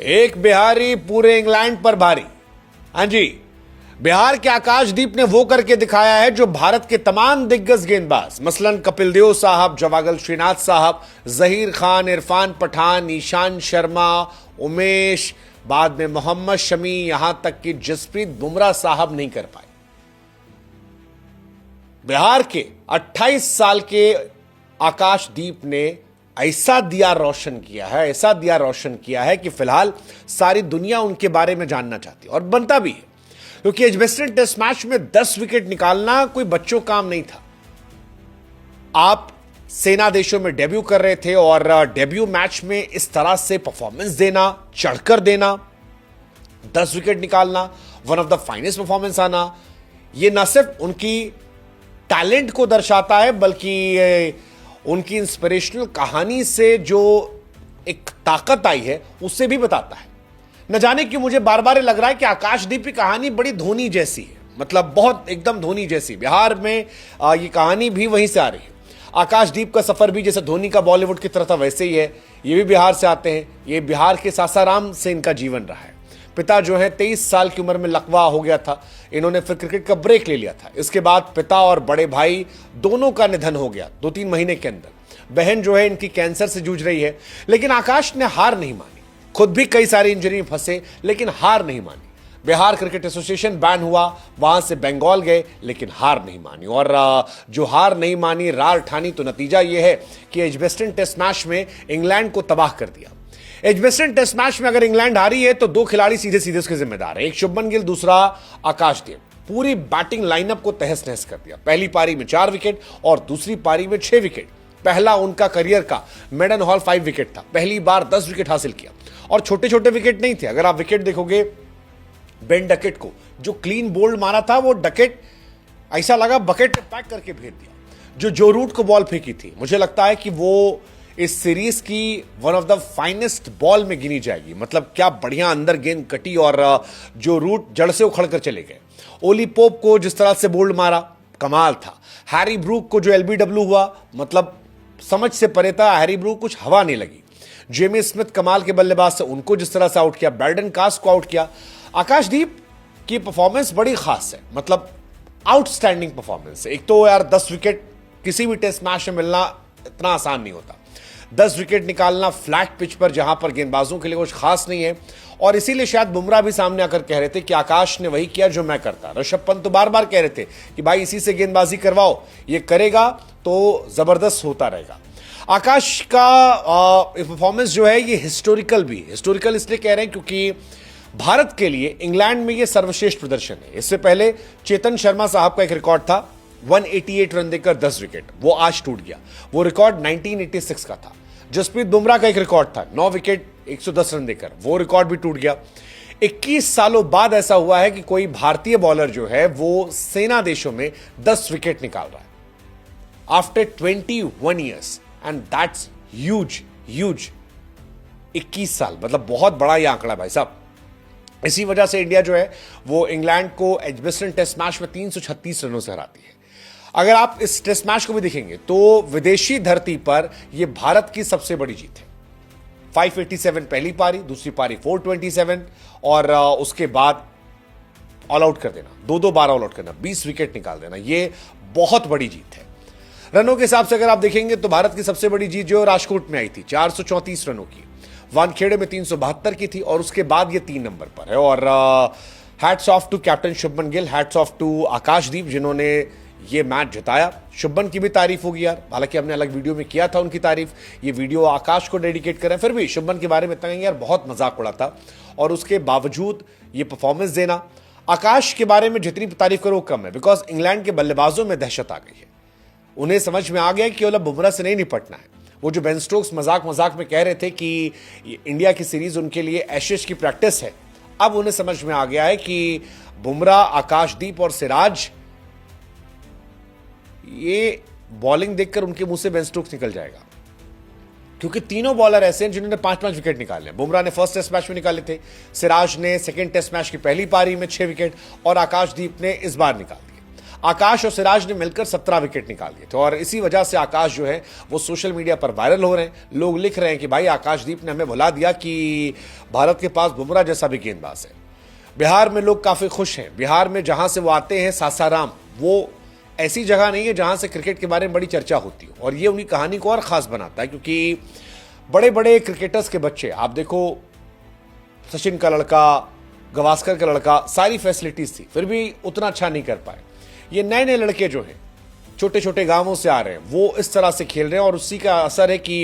एक बिहारी पूरे इंग्लैंड पर भारी। हां जी, बिहार के आकाशदीप ने वो करके दिखाया है जो भारत के तमाम दिग्गज गेंदबाज मसलन कपिल देव साहब, जवागल श्रीनाथ साहब, जहीर खान, इरफान पठान, ईशांत शर्मा, उमेश, बाद में मोहम्मद शमी, यहां तक कि जसप्रीत बुमराह साहब नहीं कर पाए। बिहार के 28 साल के आकाशदीप ने ऐसा दिया रोशन किया है कि फिलहाल सारी दुनिया उनके बारे में जानना चाहती है और बनता भी है, क्योंकि एजबेस्टन टेस्ट मैच में 10 विकेट निकालना कोई बच्चों काम नहीं था। आप सेना देशों में डेब्यू कर रहे थे और डेब्यू मैच में इस तरह से परफॉर्मेंस देना, चढ़कर देना, 10 विकेट निकालना, one of the finest performance आना, यह न सिर्फ उनकी टैलेंट को दर्शाता है बल्कि उनकी इंस्पिरेशनल कहानी से जो एक ताकत आई है उससे भी बताता है। न जाने क्यों मुझे बार बार लग रहा है कि आकाशदीप की कहानी बड़ी धोनी जैसी है, मतलब बहुत एकदम धोनी जैसी। बिहार में ये कहानी भी वहीं से आ रही है। आकाशदीप का सफर भी जैसे धोनी का बॉलीवुड की तरह था वैसे ही है। ये भी बिहार से आते हैं। ये बिहार के सासाराम से इनका जीवन रहा है। पिता जो है 23 साल की उम्र में लकवा हो गया था, इन्होंने फिर क्रिकेट का ब्रेक ले लिया था। इसके बाद पिता और बड़े भाई दोनों का निधन हो गया 2-3 महीने के अंदर। बहन जो है इनकी कैंसर से जूझ रही है, लेकिन आकाश ने हार नहीं मानी। खुद भी कई सारी इंजरी में फंसे लेकिन हार नहीं मानी। बिहार क्रिकेट एसोसिएशन बैन हुआ, वहां से बंगाल गए लेकिन हार नहीं मानी। और जो हार नहीं मानी, रार ठानी, तो नतीजा यह है कि एजबेस्टन टेस्ट मैच में इंग्लैंड को तबाह कर दिया। एजबेस्टन टेस्ट मैच में अगर इंग्लैंड हारी है तो 2 खिलाड़ी सीधे सीधे उसके जिम्मेदार है, एक शुभमन गिल, दूसरा आकाशदीप। पूरी बैटिंग लाइनअप को तहस नहस कर दिया। पहली पारी में 4 विकेट और दूसरी पारी में 6 विकेट। पहला उनका करियर का मेडन हॉल 5 विकेट था, पहली बार 10 विकेट हासिल किया। और छोटे छोटे विकेट नहीं थे। अगर आप विकेट देखोगे, बेन डकेट को जो क्लीन बोल्ड मारा था, वो डकेट ऐसा लगा बकेट में पैक करके भेज दिया। जो रूट को बॉल फेंकी थी, मुझे लगता है कि वो इस सीरीज की one of the finest ball में गिनी जाएगी। मतलब क्या बढ़िया अंदर गेंद कटी और जो रूट जड़ से उखड़ कर चले गए। ओली पोप को जिस तरह से बोल्ड मारा, कमाल था। हैरी ब्रूक को जो एलबीडब्ल्यू हुआ, मतलब समझ से परे था। हैरी ब्रूक कुछ हवा नहीं लगी। जेमी स्मिथ कमाल के बल्लेबाज से, उनको जिस तरह से आउट किया, ब्रैडन कास को आउट किया। आकाशदीप की परफॉर्मेंस बड़ी खास है, मतलब आउटस्टैंडिंग परफॉर्मेंस है। एक तो यार 10 विकेट किसी भी टेस्ट मैच में मिलना इतना आसान नहीं होता। 10 विकेट निकालना फ्लैट पिच पर, जहां पर गेंदबाजों के लिए कुछ खास नहीं है। और इसीलिए शायद बुमराह भी सामने आकर कह रहे थे कि आकाश ने वही किया जो मैं करता। ऋषभ पंत तो बार बार कह रहे थे कि भाई इसी से गेंदबाजी करवाओ, ये करेगा तो जबरदस्त होता रहेगा। आकाश का परफॉर्मेंस जो है ये हिस्टोरिकल भी है। हिस्टोरिकल इसलिए कह रहे हैं क्योंकि भारत के लिए इंग्लैंड में ये सर्वश्रेष्ठ प्रदर्शन है। इससे पहले चेतन शर्मा साहब का एक रिकॉर्ड था, 188 रन देकर 10 विकेट, वो आज टूट गया। वो रिकॉर्ड 1986 का था। जसप्रीत बुमराह का एक रिकॉर्ड था, 9 विकेट 110 रन देकर, वो रिकॉर्ड भी टूट गया। 21 सालों बाद ऐसा हुआ है कि कोई भारतीय बॉलर जो है वो सेना देशों में 10 विकेट निकाल रहा है after 21 years, and that's huge. 21 साल मतलब बहुत बड़ा यह आंकड़ा भाई साहब। इसी वजह से इंडिया जो है वो इंग्लैंड को एजबेस्टन टेस्ट मैच में 336 रनों से हराती है। अगर आप इस टेस्ट मैच को भी देखेंगे तो विदेशी धरती पर यह भारत की सबसे बड़ी जीत है। 587 पहली पारी, दूसरी पारी 427 और उसके बाद ऑल आउट कर देना, 2-2 बार ऑल आउट करना, 20 विकेट निकाल देना, यह बहुत बड़ी जीत है। रनों के हिसाब से अगर आप देखेंगे तो भारत की सबसे बड़ी जीत जो राजकोट में आई थी 434 रनों की, वानखेड़े में 372 की थी, और उसके बाद ये 3 नंबर पर है। और hats off to captain Shubman Gill, hats off to Akashdeep जिन्होंने ये मैच जिताया। शुभमन की भी तारीफ होगी यार, हालांकि हमने अलग वीडियो में किया था उनकी तारीफ। ये वीडियो आकाश को डेडिकेट करें, फिर भी शुभमन के बारे में इतना यार बहुत मजाक उड़ा था, और उसके बावजूद ये परफॉर्मेंस देना। आकाश के बारे में जितनी तारीफ करो कम है, बिकॉज इंग्लैंड के बल्लेबाजों में दहशत आ गई है। उन्हें समझ में आ गया कि केवल बुमराह से नहीं निपटना है। वो जो बेन स्टोक्स मजाक में कह रहे थे कि इंडिया की सीरीज उनके लिए एशेज की प्रैक्टिस है, अब उन्हें समझ में आ गया है कि बुमराह, आकाशदीप और सिराज, ये बॉलिंग देखकर उनके मुंह से बेन स्टोक्स निकल जाएगा, क्योंकि तीनों बॉलर ऐसे हैं जिन्होंने 5-5 विकेट निकाले। बुमराह ने फर्स्ट टेस्ट मैच में निकाले थे, सिराज ने सेकंड टेस्ट मैच की पहली पारी में 6 विकेट, और आकाशदीप ने इस बार निकाल दिए। आकाश और सिराज ने मिलकर 17 विकेट निकाल दिए थे और इसी वजह से आकाश जो है वो सोशल मीडिया पर वायरल हो रहे हैं। लोग लिख रहे हैं कि भाई आकाशदीप ने हमें भुला दिया कि भारत के पास बुमराह जैसा भी गेंदबाज है। बिहार में लोग काफी खुश हैं। बिहार में जहां से वो आते हैं, सासाराम, वो ऐसी जगह नहीं है जहां से क्रिकेट के बारे में बड़ी चर्चा होती हो और ये उनकी कहानी को और खास बनाता है, क्योंकि बड़े बड़े क्रिकेटर्स के बच्चे, आप देखो सचिन का लड़का, गवास्कर का लड़का, सारी फैसिलिटीज थी, फिर भी उतना अच्छा नहीं कर पाए। ये नए नए लड़के जो हैं, छोटे छोटे गांवों से आ रहे हैं, वो इस तरह से खेल रहे हैं और उसी का असर है कि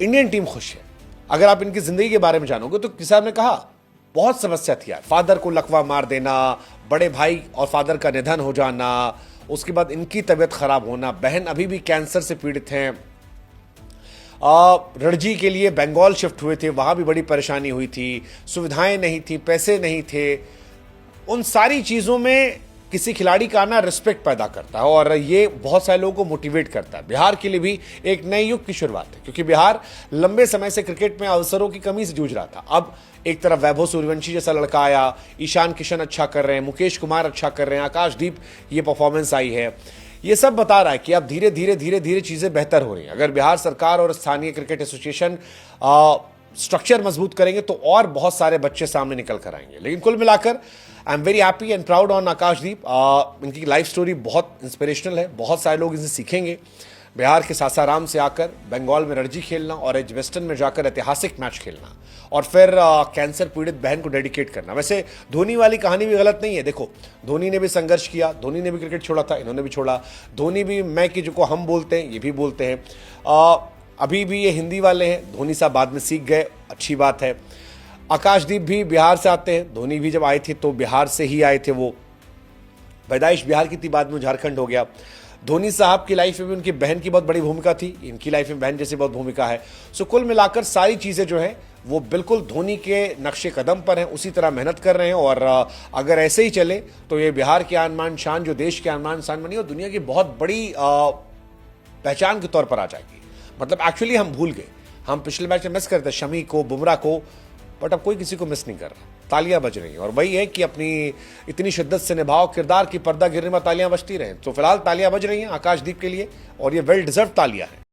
इंडियन टीम खुश है। अगर आप इनकी जिंदगी के बारे में जानोगे तो किसी ने कहा बहुत समस्या थी यार, फादर को लकवा मार देना, बड़े भाई और फादर का निधन हो जाना, उसके बाद इनकी तबीयत खराब होना, बहन अभी भी कैंसर से पीड़ित हैं, रणजी के लिए बंगाल शिफ्ट हुए थे, वहां भी बड़ी परेशानी हुई थी, सुविधाएं नहीं थी, पैसे नहीं थे। उन सारी चीजों में किसी खिलाड़ी का आना रिस्पेक्ट पैदा करता है और ये बहुत सारे लोगों को मोटिवेट करता है। बिहार के लिए भी एक नए युग की शुरुआत है, क्योंकि बिहार लंबे समय से क्रिकेट में अवसरों की कमी से जूझ रहा था। अब एक तरफ वैभव सूर्यवंशी जैसा लड़का आया, ईशान किशन अच्छा कर रहे हैं, मुकेश कुमार अच्छा कर रहे हैं, आकाशदीप ये परफॉर्मेंस आई है, ये सब बता रहा है कि अब धीरे धीरे चीजें बेहतर हो रही हैं। अगर बिहार सरकार और स्थानीय क्रिकेट एसोसिएशन स्ट्रक्चर मजबूत करेंगे तो और बहुत सारे बच्चे सामने निकल कर आएंगे। लेकिन कुल मिलाकर I am very happy and proud on Akashdeep. इनकी लाइफ स्टोरी बहुत इंस्पिरेशनल है, बहुत सारे लोग इनसे सीखेंगे। बिहार के सासाराम से आकर बंगाल में रणजी खेलना और एजबेस्टन में जाकर ऐतिहासिक मैच खेलना और फिर कैंसर पीड़ित बहन को डेडिकेट करना। वैसे धोनी वाली कहानी भी गलत नहीं है। देखो, धोनी ने भी संघर्ष किया, धोनी ने भी क्रिकेट छोड़ा था, इन्होंने भी छोड़ा। धोनी भी मैं कि जो हम बोलते हैं ये भी बोलते हैं। अभी भी ये हिंदी वाले हैं, धोनी साहब बाद में सीख गए, अच्छी बात है। आकाशदीप भी बिहार से आते हैं, धोनी भी जब आए थे तो बिहार से ही आए थे। वो पैदाइश बिहार की थी, बाद में झारखंड हो गया। धोनी साहब की लाइफ में भी उनकी बहन की बहुत बड़ी भूमिका थी, इनकी लाइफ में बहन जैसी बहुत भूमिका है। सो कुल मिलाकर सारी चीजें जो है वो बिल्कुल धोनी के नक्शे कदम पर हैं, उसी तरह मेहनत कर रहे हैं और अगर ऐसे ही चले तो ये बिहार की आन शान, जो देश की आन शान बनी और दुनिया की बहुत बड़ी पहचान के तौर पर आ जाएगी। मतलब एक्चुअली हम भूल गए, हम पिछले मैच में मिस करते शमी को, बुमराह को, बट अब कोई किसी को मिस नहीं कर रहा। तालियां बज रही हैं और वही है कि अपनी इतनी शिद्दत से निभाओ किरदार की, पर्दा गिरने में तालियां बजती रहें। तो फिलहाल तालियां बज रही हैं आकाशदीप के लिए और ये वेल डिजर्व तालियां हैं।